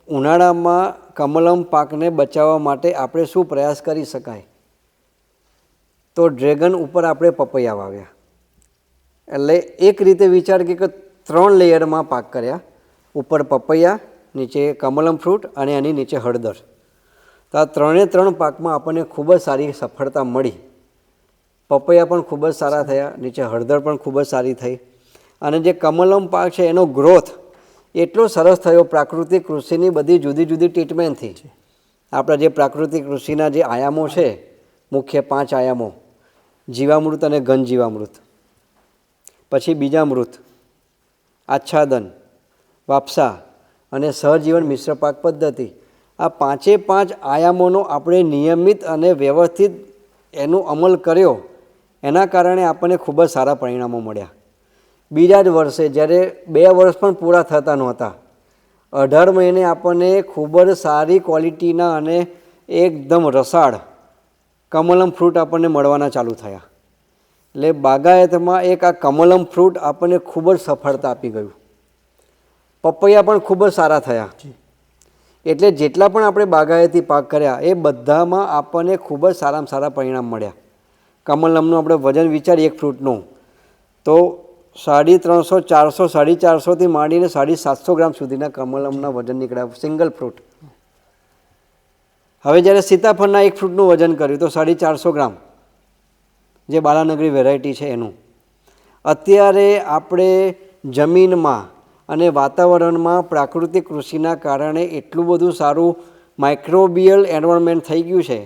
S2: ઉનાળામાં કમલમ પાકને બચાવવા માટે આપણે શું પ્રયાસ કરી શકાય? તો ડ્રેગન ઉપર આપણે પપૈયા વાવ્યા. એટલે એક રીતે વિચાર કે 3 લેયરમાં પાક કર્યા. ઉપર પપૈયા, નીચે કમલમ ફ્રૂટ અને એની નીચે હળદર. તો આ 3 પાકમાં આપણને ખૂબ જ સારી સફળતા મળી. પપૈયા પણ ખૂબ જ સારા થયા, નીચે હળદર પણ ખૂબ જ સારી થઈ. અને જે કમલમ પાક છે એનો ગ્રોથ એટલો સરસ થયો પ્રાકૃતિક કૃષિની બધી જુદી જુદી ટ્રીટમેન્ટથી. આપણા જે પ્રાકૃતિક કૃષિના જે આયામો છે, મુખ્ય 5 આયામો, જીવામૃત અને ઘન જીવામૃત, પછી બીજામૃત, આચ્છાદન, વાપસા અને સહજીવન મિશ્ર પાક પદ્ધતિ, આ 5 આયામોનો આપણે નિયમિત અને વ્યવસ્થિત એનો અમલ કર્યો. એના કારણે આપણને ખૂબ જ સારા પરિણામો મળ્યા. બીજા જ વર્ષે જ્યારે 2 વર્ષ પણ પૂરા થતા નહોતા, 18 મહિને આપણને ખૂબ જ સારી ક્વોલિટીના અને એકદમ રસાળ કમલમ ફ્રૂટ આપણને મળવાના ચાલુ થયા. એટલે બાગાયતમાં એક આ કમલમ ફ્રૂટ આપણને ખૂબ જ સફળતા આપી ગયું. પપૈયા પણ ખૂબ જ સારા થયા. એટલે જેટલા પણ આપણે બાગાયતી પાક કર્યા એ બધામાં આપણને ખૂબ જ સારામાં સારા પરિણામ મળ્યા. કમલમનું આપણે વજન વિચારીએ એક ફ્રૂટનું તો 350, 400, 450થી માંડીને 750 ગ્રામ સુધીના કમલમના વજન નીકળ્યા, સિંગલ ફ્રૂટ. હવે જ્યારે સીતાફળના એક ફ્રૂટનું વજન કર્યું તો 450 ગ્રામ, જે બાલાનગરી વેરાયટી છે એનું. અત્યારે આપણે જમીનમાં અને વાતાવરણમાં પ્રાકૃતિક કૃષિના કારણે એટલું બધું સારું માઇક્રોબિયલ એન્વાયરમેન્ટ થઈ ગયું છે,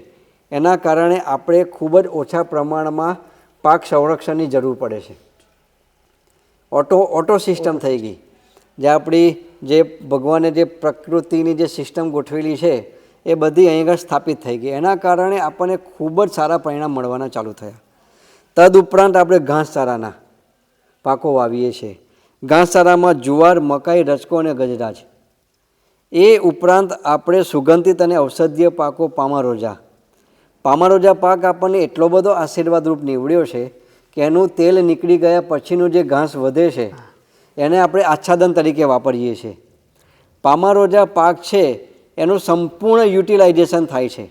S2: એના કારણે આપણે ખૂબ જ ઓછા પ્રમાણમાં પાક સંરક્ષણની જરૂર પડે છે. ઓટો સિસ્ટમ થઈ ગઈ, જે આપણી જે ભગવાને જે પ્રકૃતિની જે સિસ્ટમ ગોઠવેલી છે એ બધી અહીં આગળ સ્થાપિત થઈ ગઈ. એના કારણે આપણને ખૂબ જ સારા પરિણામ મળવાના ચાલુ થયા. તદુપરાંત આપણે ઘાસચારાના પાકો વાવીએ છીએ. ઘાસચારામાં જુવાર, મકાઈ, રચકો અને ગજરાજ. એ ઉપરાંત આપણે સુગંધિત અને ઔષધીય પાકો પામારોજા પાક આપણને એટલો બધો આશીર્વાદરૂપ નીવડ્યો છે કે એનું તેલ નીકળી ગયા પછીનું જે ઘાસ વધે છે એને આપણે આચ્છાદન તરીકે વાપરીએ છીએ. પામારોજા પાક છે એનું સંપૂર્ણ યુટિલાઇઝેશન થાય છે.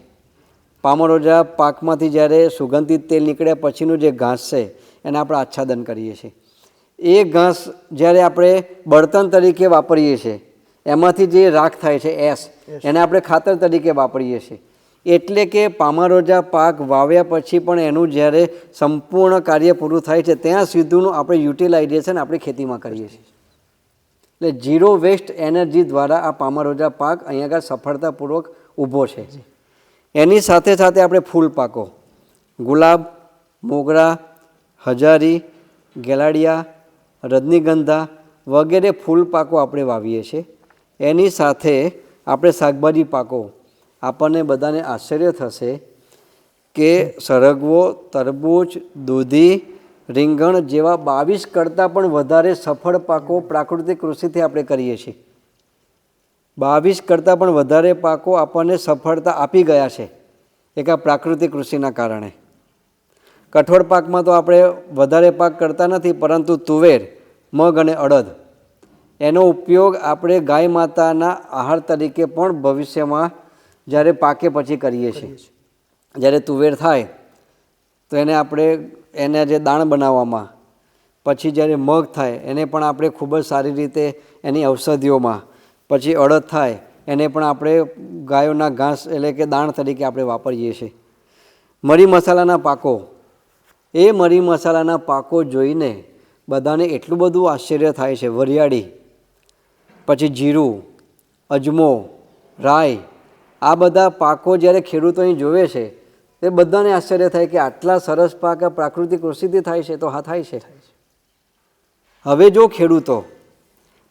S2: પામારોજા પાકમાંથી જ્યારે સુગંધિત તેલ નીકળ્યા પછીનું જે ઘાસ છે એને આપણે આચ્છાદન કરીએ છીએ. એ ઘાસ જ્યારે આપણે બળતણ તરીકે વાપરીએ છીએ, એમાંથી જે રાખ થાય છે એને આપણે ખાતર તરીકે વાપરીએ છીએ. એટલે કે પામારોજા પાક વાવ્યા પછી પણ એનું જ્યારે સંપૂર્ણ કાર્ય પૂરું થાય છે ત્યાં સુધીનું આપણે યુટિલાઇઝેશન આપણી ખેતીમાં કરીએ છીએ. એટલે 0 વેસ્ટ એનર્જી દ્વારા આ પામારોજા પાક અહીંયા આગળ સફળતાપૂર્વક ઊભો છે. એની સાથે સાથે આપણે ફૂલ પાકો, ગુલાબ, મોગરા, હજારી, ગેલાડિયા, રજનીગંધા વગેરે ફૂલ પાકો આપણે વાવીએ છીએ. એની સાથે આપણે શાકભાજી પાકો, આપણને બધાને આશ્ચર્ય થશે કે સરગવો, તરબૂચ, દૂધી, રીંગણ જેવા 22 કરતાં પણ વધારે સફળ પાકો પ્રાકૃતિક કૃષિથી આપણે કરીએ છીએ. 22 કરતાં પણ વધારે પાકો આપણને સફળતા આપી ગયા છે એક આ પ્રાકૃતિક કૃષિના કારણે. કઠોળ પાકમાં તો આપણે વધારે પાક કરતા નથી, પરંતુ તુવેર, મગ અને અડદ એનો ઉપયોગ આપણે ગાય માતાના આહાર તરીકે પણ ભવિષ્યમાં જ્યારે પાકે પછી કરીએ છીએ. જ્યારે તુવેર થાય તો એને આપણે એને જે દાણ બનાવવામાં, પછી જ્યારે મગ થાય એને પણ આપણે ખૂબ જ સારી રીતે એની ઔષધિઓમાં, પછી અડદ થાય એને પણ આપણે ગાયોના ઘાસ એટલે કે દાણ તરીકે આપણે વાપરીએ છીએ. મરી મસાલાના પાકો, એ મરી મસાલાના પાકો જોઈને બધાને એટલું બધું આશ્ચર્ય થાય છે. વરિયાળી, પછી જીરું, અજમો, રાઈ, આ બધા પાકો જ્યારે ખેડૂતો અહીં જોવે છે તે બધાને આશ્ચર્ય થાય કે આટલા સરસ પાક આ પ્રાકૃતિક કૃષિથી થાય છે. તો હા, થાય છે. હવે જો ખેડૂતો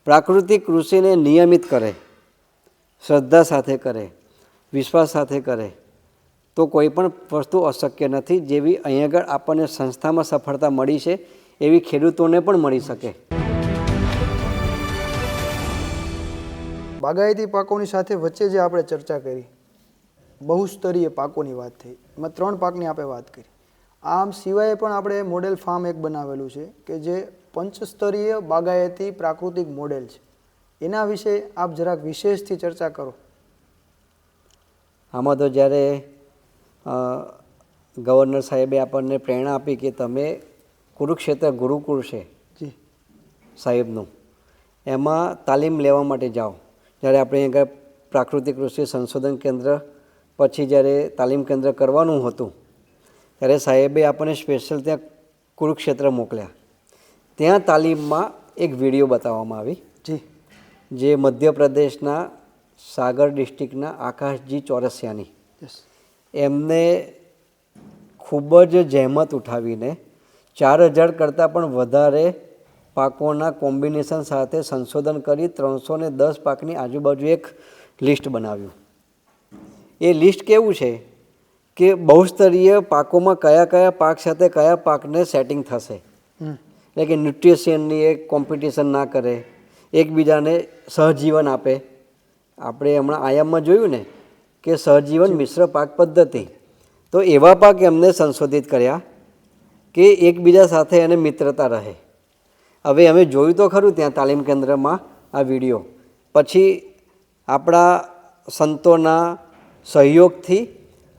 S2: પ્રાકૃતિક કૃષિને નિયમિત કરે, શ્રદ્ધા સાથે કરે, વિશ્વાસ સાથે કરે, તો કોઈ પણ વસ્તુ અશક્ય નથી. જેવી અહીં આગળ આપણને સંસ્થામાં સફળતા મળી છે એવી ખેડૂતોને પણ મળી શકે.
S1: બાગાયતી પાકોની સાથે વચ્ચે જે આપણે ચર્ચા કરી, બહુસ્તરીય પાકોની વાત થઈ, એમાં 3 પાકની આપણે વાત કરી. આમ સિવાય પણ આપણે મોડેલ ફાર્મ એક બનાવેલું છે કે જે પંચસ્તરીય બાગાયતી પ્રાકૃતિક મોડેલ છે. એના વિશે આપ જરાક વિશેષથી ચર્ચા કરો.
S2: આમાં તો જ્યારે ગવર્નર સાહેબે આપણને પ્રેરણા આપી કે તમે કુરુક્ષેત્ર ગુરુકુળ છે
S1: જી
S2: સાહેબનું, એમાં તાલીમ લેવા માટે જાઓ. જ્યારે આપણે અહીંયા પ્રાકૃતિક કૃષિ સંશોધન કેન્દ્ર પછી જ્યારે તાલીમ કેન્દ્ર કરવાનું હતું ત્યારે સાહેબે આપણને સ્પેશિયલ ત્યાં કુરુક્ષેત્ર મોકલ્યા. ત્યાં તાલીમમાં એક વિડીયો બતાવવામાં આવી
S1: જી
S2: જે મધ્યપ્રદેશના સાગર ડિસ્ટ્રિક્ટના આકાશજી ચોરસિયાની, એમને ખૂબ જ જહેમત ઉઠાવીને 4000 કરતાં પણ વધારે પાકોના કોમ્બિનેશન સાથે સંશોધન કરી 310 પાકની આજુબાજુ એક લિસ્ટ બનાવ્યું. એ લિસ્ટ કેવું છે કે બહુસ્તરીય પાકોમાં કયા કયા પાક સાથે કયા પાકને સેટિંગ થશે, એટલે કે ન્યુટ્રિશનની એક કોમ્પિટિશન ના કરે, એકબીજાને સહજીવન આપે. આપણે હમણાં આયામમાં જોયું ને કે સહજીવન મિશ્ર પાક પદ્ધતિ, તો એવા પાક એમને સંશોધિત કર્યા કે એકબીજા સાથે એને મિત્રતા રહે. હવે અમે જોયું તો ખરું ત્યાં તાલીમ કેન્દ્રમાં આ વિડીયો. પછી આપણા સંતોના સહયોગથી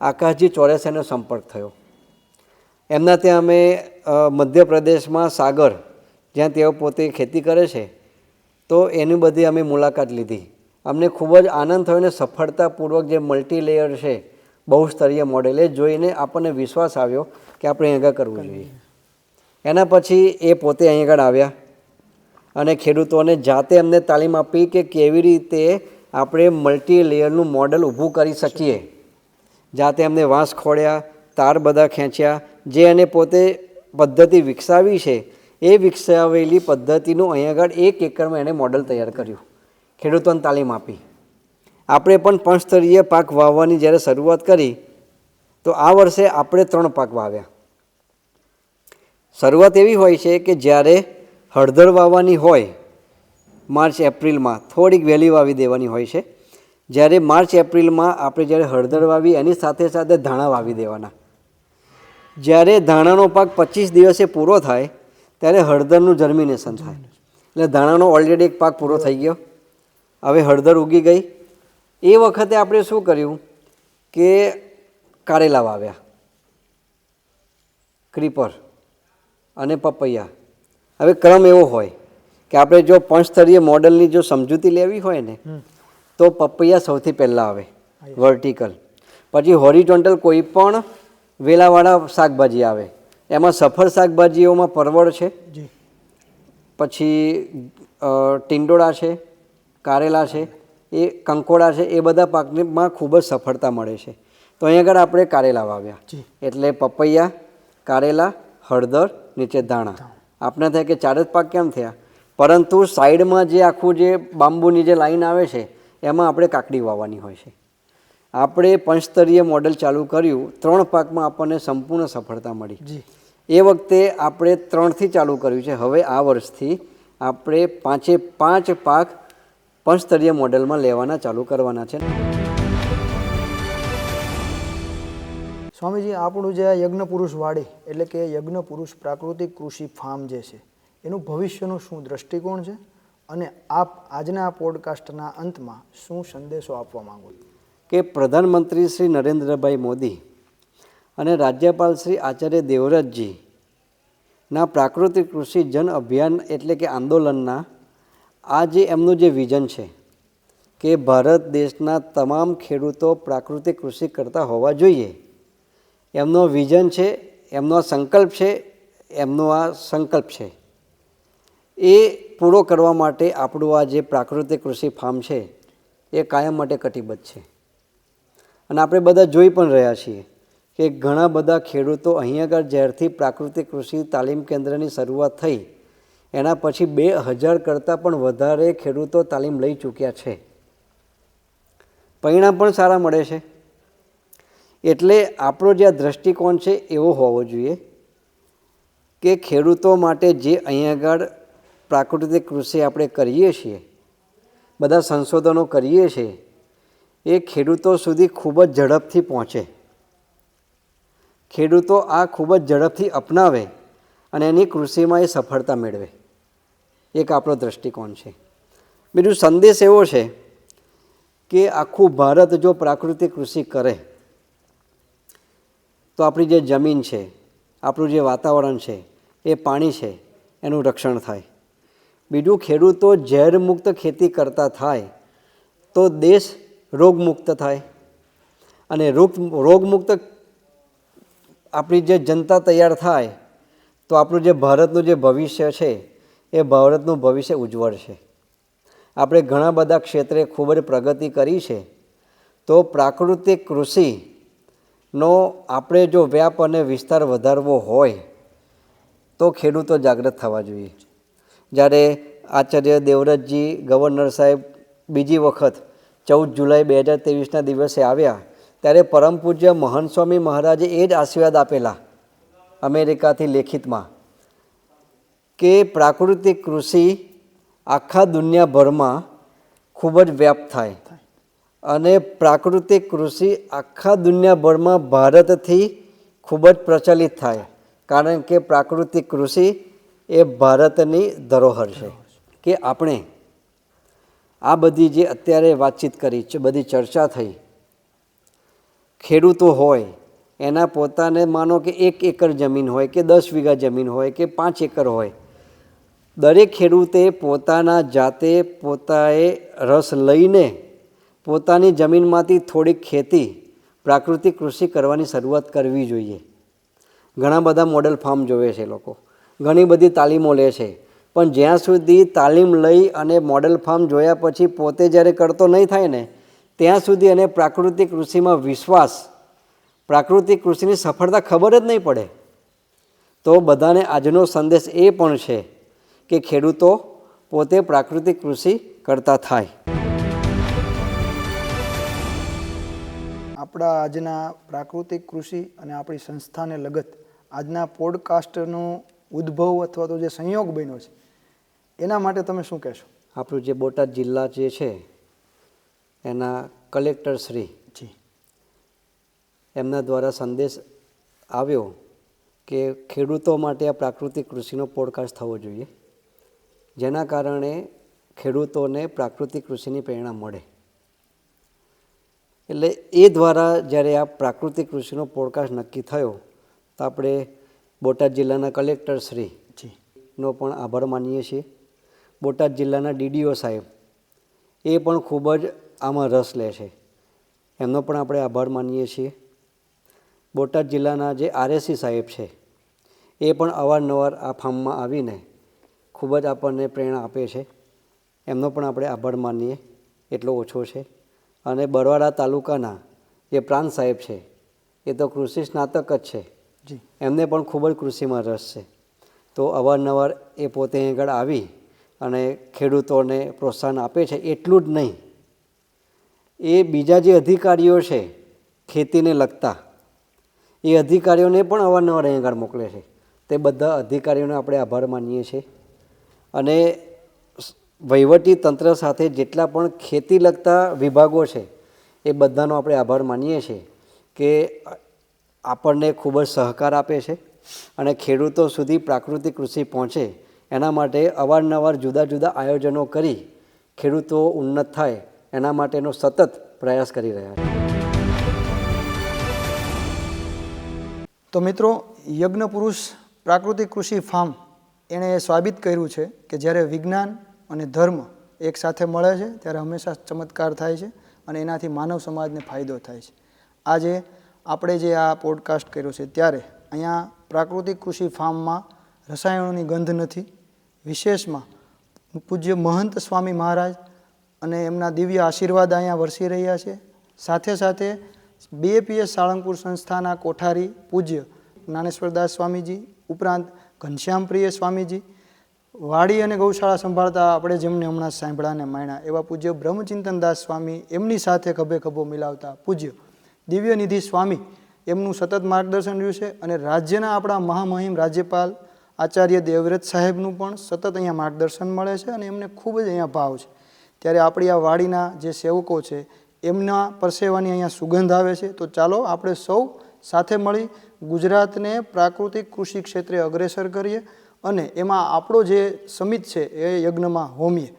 S2: આકાશજી ચોરસિયાનો સંપર્ક થયો. એમના ત્યાં અમે મધ્યપ્રદેશમાં સાગર, જ્યાં તેઓ પોતે ખેતી કરે છે, તો એની બધી અમે મુલાકાત લીધી. અમને ખૂબ જ આનંદ થયો અને સફળતાપૂર્વક જે મલ્ટી લેયર છે બહુસ્તરીય મોડેલ, એ જોઈને આપણને વિશ્વાસ આવ્યો કે આપણે અહીં આગળ કરવું જોઈએ. એના પછી એ પોતે અહીં આગળ આવ્યા અને ખેડૂતોને જાતે એમને તાલીમ આપી કે કેવી રીતે આપણે મલ્ટી લેયરનું મોડેલ ઊભું કરી શકીએ. જાતે એમને વાંસ ખોળ્યા, તાર બધા ખેંચ્યા, જે એને પોતે પદ્ધતિ વિકસાવી છે એ વિકસાવેલી પદ્ધતિનું અહીં આગળ 1 એકરમાં એણે મોડેલ તૈયાર કર્યું, ખેડૂતોને તાલીમ આપી. આપણે પણ પંચસ્તરીય પાક વાવવાની જ્યારે શરૂઆત કરી તો આ વર્ષે આપણે 3 પાક વાવ્યા. શરૂઆત એવી હોય છે કે જ્યારે હળદર વાવવાની હોય માર્ચ એપ્રિલમાં થોડીક વહેલી વાવી દેવાની હોય છે. જ્યારે માર્ચ એપ્રિલમાં આપણે જ્યારે હળદર વાવી એની સાથે સાથે ધાણા વાવી દેવાના. જ્યારે ધાણાનો પાક 25 દિવસે પૂરો થાય ત્યારે હળદરનું જર્મિનેશન થાય, એટલે ધાણાનો ઓલરેડી એક પાક પૂરો થઈ ગયો. હવે હળદર ઉગી ગઈ. એ વખતે આપણે શું કર્યું કે કારેલા વાવ્યા, ક્રીપર અને પપૈયા. હવે ક્રમ એવો હોય કે આપણે જો પંચસ્તરીય મોડલની જો સમજૂતી લેવી હોય ને તો પપૈયા સૌથી પહેલાં આવે વર્ટિકલ, પછી હોરિઝોન્ટલ કોઈ પણ વેલાવાળા શાકભાજી આવે. એમાં સફળ શાકભાજીઓમાં પરવળ છે, પછી ટીંડોળા છે, કારેલા છે, એ કંકોડા છે, એ બધા પાકમાં ખૂબ જ સફળતા મળે છે. તો અહીં આગળ આપણે કારેલા વાવ્યા, એટલે પપૈયા, કારેલા, હળદર, નીચે ધાણા. આપણે થાય કે 4 જ પાક કેમ થયા, પરંતુ સાઈડમાં જે આખું જે બાંબુની જે લાઈન આવે છે એમાં આપણે કાકડી વાવવાની હોય છે. આપણે પંચસ્તરીય મોડેલ ચાલુ કર્યું, 3 પાકમાં આપણને સંપૂર્ણ સફળતા મળી. એ વખતે આપણે 3થી ચાલુ કર્યું છે. હવે આ વર્ષથી આપણે 5 પાક પંચસ્તરીય મોડેલમાં લેવાના ચાલુ કરવાના છે.
S1: સ્વામીજી, આપણું જે આ યજ્ઞપુરુષ વાડી એટલે કે યજ્ઞપુરુષ પ્રાકૃતિક કૃષિ ફાર્મ જે છે એનું ભવિષ્યનું શું દૃષ્ટિકોણ છે, અને આપ આજના પોડકાસ્ટના અંતમાં શું સંદેશો આપવા માંગો છો?
S2: કે પ્રધાનમંત્રી શ્રી નરેન્દ્રભાઈ મોદી અને રાજ્યપાલ શ્રી આચાર્ય દેવવ્રતજીના પ્રાકૃતિક કૃષિ જન અભિયાન એટલે કે આંદોલનના આ જે એમનું જે વિઝન છે કે ભારત દેશના તમામ ખેડૂતો પ્રાકૃતિક કૃષિ કરતા હોવા જોઈએ, એમનો વિઝન છે, એમનો સંકલ્પ છે, એમનો આ સંકલ્પ છે. એ પૂરો કરવા માટે આપણું આ જે પ્રાકૃતિક કૃષિ ફાર્મ છે એ કાયમ માટે કટિબદ્ધ છે. અને આપણે બધા જોઈ પણ રહ્યા છીએ કે ઘણા બધા ખેડૂતો અહીંયા આગળ જ્યારથી પ્રાકૃતિક કૃષિ તાલીમ કેન્દ્રની શરૂઆત થઈ એના પછી 2000 કરતાં પણ વધારે ખેડૂતો તાલીમ લઈ ચૂક્યા છે. પરિણામ પણ સારા મળે છે. એટલે આપણો જે આ દૃષ્ટિકોણ છે એવો હોવો જોઈએ કે ખેડૂતો માટે જે અહીંયા આગળ પ્રાકૃતિક કૃષિ આપણે કરીએ છીએ, બધા સંશોધનો કરીએ છીએ, એ ખેડૂતો સુધી ખૂબ જ ઝડપથી પહોંચે, ખેડૂતો આ ખૂબ જ ઝડપથી અપનાવે અને એની કૃષિમાં એ સફળતા મેળવે. એક આપણો દૃષ્ટિકોણ છે. બીજું સંદેશ એવો છે કે આખું ભારત જો પ્રાકૃતિક કૃષિ કરે તો આપણી જે જમીન છે, આપણું જે વાતાવરણ છે, એ પાણી છે, એનું રક્ષણ થાય. બીજું, ખેડૂતો ઝેરમુક્ત ખેતી કરતા થાય તો દેશ રોગમુક્ત થાય અને રોગમુક્ત આપણી જે જનતા તૈયાર થાય તો આપણું જે ભારતનું જે ભવિષ્ય છે એ ભારતનું ભવિષ્ય ઉજ્જવળ છે. આપણે ઘણા બધા ક્ષેત્રે ખૂબ જ પ્રગતિ કરી છે, તો પ્રાકૃતિક કૃષિનો આપણે જો વ્યાપ અને વિસ્તાર વધારવો હોય તો ખેડૂતો જાગૃત થવા જોઈએ. જ્યારે આચાર્ય દેવવ્રતજી ગવર્નર સાહેબ બીજી વખત 14 જુલાઈ 2023ના દિવસે આવ્યા ત્યારે પરમ પૂજ્ય મહંત સ્વામી મહારાજે એ જ આશીર્વાદ આપેલા અમેરિકાથી લેખિતમાં કે પ્રાકૃતિક કૃષિ આખા દુનિયાભરમાં ખૂબ જ વ્યાપ થાય અને પ્રાકૃતિક કૃષિ આખા દુનિયાભરમાં ભારતથી ખૂબ જ પ્રચલિત થાય, કારણ કે પ્રાકૃતિક કૃષિ એ ભારતની ધરોહર છે. કે આપણે આ બધી જે અત્યારે વાતચીત કરી છે, બધી ચર્ચા થઈ, ખેડૂતો હોય એના પોતાને માનો કે 1 એકર જમીન હોય કે 10 વીઘા જમીન હોય કે 5 એકર હોય, દરેક ખેડૂતે પોતાના જાતે પોતાએ રસ લઈને પોતાની જમીનમાંથી થોડીક ખેતી પ્રાકૃતિક કૃષિ કરવાની શરૂઆત કરવી જોઈએ. ઘણા બધા મોડેલ ફાર્મ જોવે છે લોકો, ઘણી બધી તાલીમો લે છે, પણ જ્યાં સુધી તાલીમ લઈ અને મોડેલ ફાર્મ જોયા પછી પોતે જ્યારે કરતો નહીં થાય ને ત્યાં સુધી એને પ્રાકૃતિક કૃષિમાં વિશ્વાસ, પ્રાકૃતિક કૃષિની સફળતા ખબર જ નહીં પડે. તો બધાને આજનો સંદેશ એ પણ છે કે ખેડૂતો પોતે પ્રાકૃતિક કૃષિ કરતા થાય.
S1: આપણા આજના પ્રાકૃતિક કૃષિ અને આપણી સંસ્થાને લગત આજના પોડકાસ્ટનો ઉદ્ભવ અથવા તો જે સંયોગ બન્યો છે એના માટે તમે શું કહેશો?
S2: આપણું જે બોટાદ જિલ્લા જે છે એના કલેક્ટર શ્રી
S1: જી
S2: એમના દ્વારા સંદેશ આવ્યો કે ખેડૂતો માટે આ પ્રાકૃતિક કૃષિનો પોડકાસ્ટ થવો જોઈએ, જેના કારણે ખેડૂતોને પ્રાકૃતિક કૃષિની પ્રેરણા મળે. એટલે એ દ્વારા જ્યારે આ પ્રાકૃતિક કૃષિનો પોડકાસ્ટ નક્કી થયો તો આપણે બોટાદ જિલ્લાના કલેક્ટર શ્રીનો પણ આભાર માનીએ છીએ. બોટાદ જિલ્લાના DDO સાહેબ એ પણ ખૂબ જ આમાં રસ લે છે, એમનો પણ આપણે આભાર માનીએ છીએ. બોટાદ જિલ્લાના જે RSC સાહેબ છે એ પણ અવારનવાર આ ફાર્મમાં આવીને ખૂબ જ આપણને પ્રેરણા આપે છે, એમનો પણ આપણે આભાર માનીએ એટલો ઓછો છે. અને બરવાડા તાલુકાના જે પ્રાંત સાહેબ છે એ તો કૃષિ સ્નાતક જ છે, એમને પણ ખૂબ જ કૃષિમાં રસ છે. તો અવારનવાર એ પોતે આગળ આવી અને ખેડૂતોને પ્રોત્સાહન આપે છે. એટલું જ નહીં, એ બીજા જે અધિકારીઓ છે ખેતીને લગતા, એ અધિકારીઓને પણ અવારનવાર અહીં આગળ મોકલે છે. તે બધા અધિકારીઓને આપણે આભાર માનીએ છીએ. અને વહીવટી તંત્ર સાથે જેટલા પણ ખેતી લગતા વિભાગો છે એ બધાનો આપણે આભાર માનીએ છીએ કે આપણને ખૂબ જ સહકાર આપે છે અને ખેડૂતો સુધી પ્રાકૃતિક કૃષિ પહોંચે એના માટે અવારનવાર જુદા જુદા આયોજનો કરી ખેડૂતો ઉન્નત થાય એના માટેનો સતત પ્રયાસ કરી રહ્યા છે.
S1: તો મિત્રો, યજ્ઞ પુરુષ પ્રાકૃતિક કૃષિ ફાર્મ એણે સાબિત કર્યું છે કે જ્યારે વિજ્ઞાન અને ધર્મ એક સાથે મળે છે ત્યારે હંમેશા ચમત્કાર થાય છે અને એનાથી માનવ સમાજને ફાયદો થાય છે. આજે આપણે જે આ પોડકાસ્ટ કર્યો છે ત્યારે અહીંયા પ્રાકૃતિક કૃષિ ફાર્મમાં રસાયણોની ગંધ નથી. વિશેષમાં પૂજ્ય મહંત સ્વામી મહારાજ અને એમના દિવ્ય આશીર્વાદ અહીંયા વરસી રહ્યા છે. સાથે સાથે BAPS સાળંગપુર સંસ્થાના કોઠારી પૂજ્ય જ્ઞાનેશ્વરદાસ સ્વામીજી ઉપરાંત ઘનશ્યામપ્રિય સ્વામીજી, વાડી અને ગૌશાળા સંભાળતા આપણે જેમને હમણાં સાંભળ્યા અને માણ્યા એવા પૂજ્ય બ્રહ્મચિંતનદાસ સ્વામી, એમની સાથે ખભે ખભો મિલાવતા પૂજ્ય દિવ્યનિધિ સ્વામી, એમનું સતત માર્ગદર્શન રહ્યું છે. અને રાજ્યના આપણા મહામહિમ રાજ્યપાલ આચાર્ય દેવવ્રત સાહેબનું પણ સતત અહીંયા માર્ગદર્શન મળે છે અને એમને ખૂબ જ અહીંયા ભાવ છે. ત્યારે આપણી આ વાડીના જે સેવકો છે એમના પરસેવાની અહીંયા સુગંધ આવે છે. તો ચાલો આપણે સૌ સાથે મળી ગુજરાતને પ્રાકૃતિક કૃષિ ક્ષેત્રે અગ્રેસર કરીએ અને એમાં આપણો જે સમિત છે એ યજ્ઞમાં હોમીએ.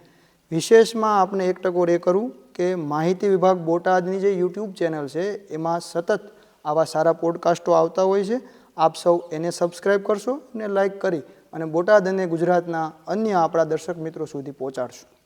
S1: વિશેષમાં આપણે એક ટકોર એ કરું કે માહિતી વિભાગ બોટાદની જે YouTube ચેનલ છે એમાં સતત આવા સારા પોડકાસ્ટો આવતા હોય છે. આપ સૌ એને સબસ્ક્રાઈબ કરશો અને લાઈક કરી અને બોટાદ અને ગુજરાતના અન્ય આપણા દર્શક મિત્રો સુધી પહોંચાડશો.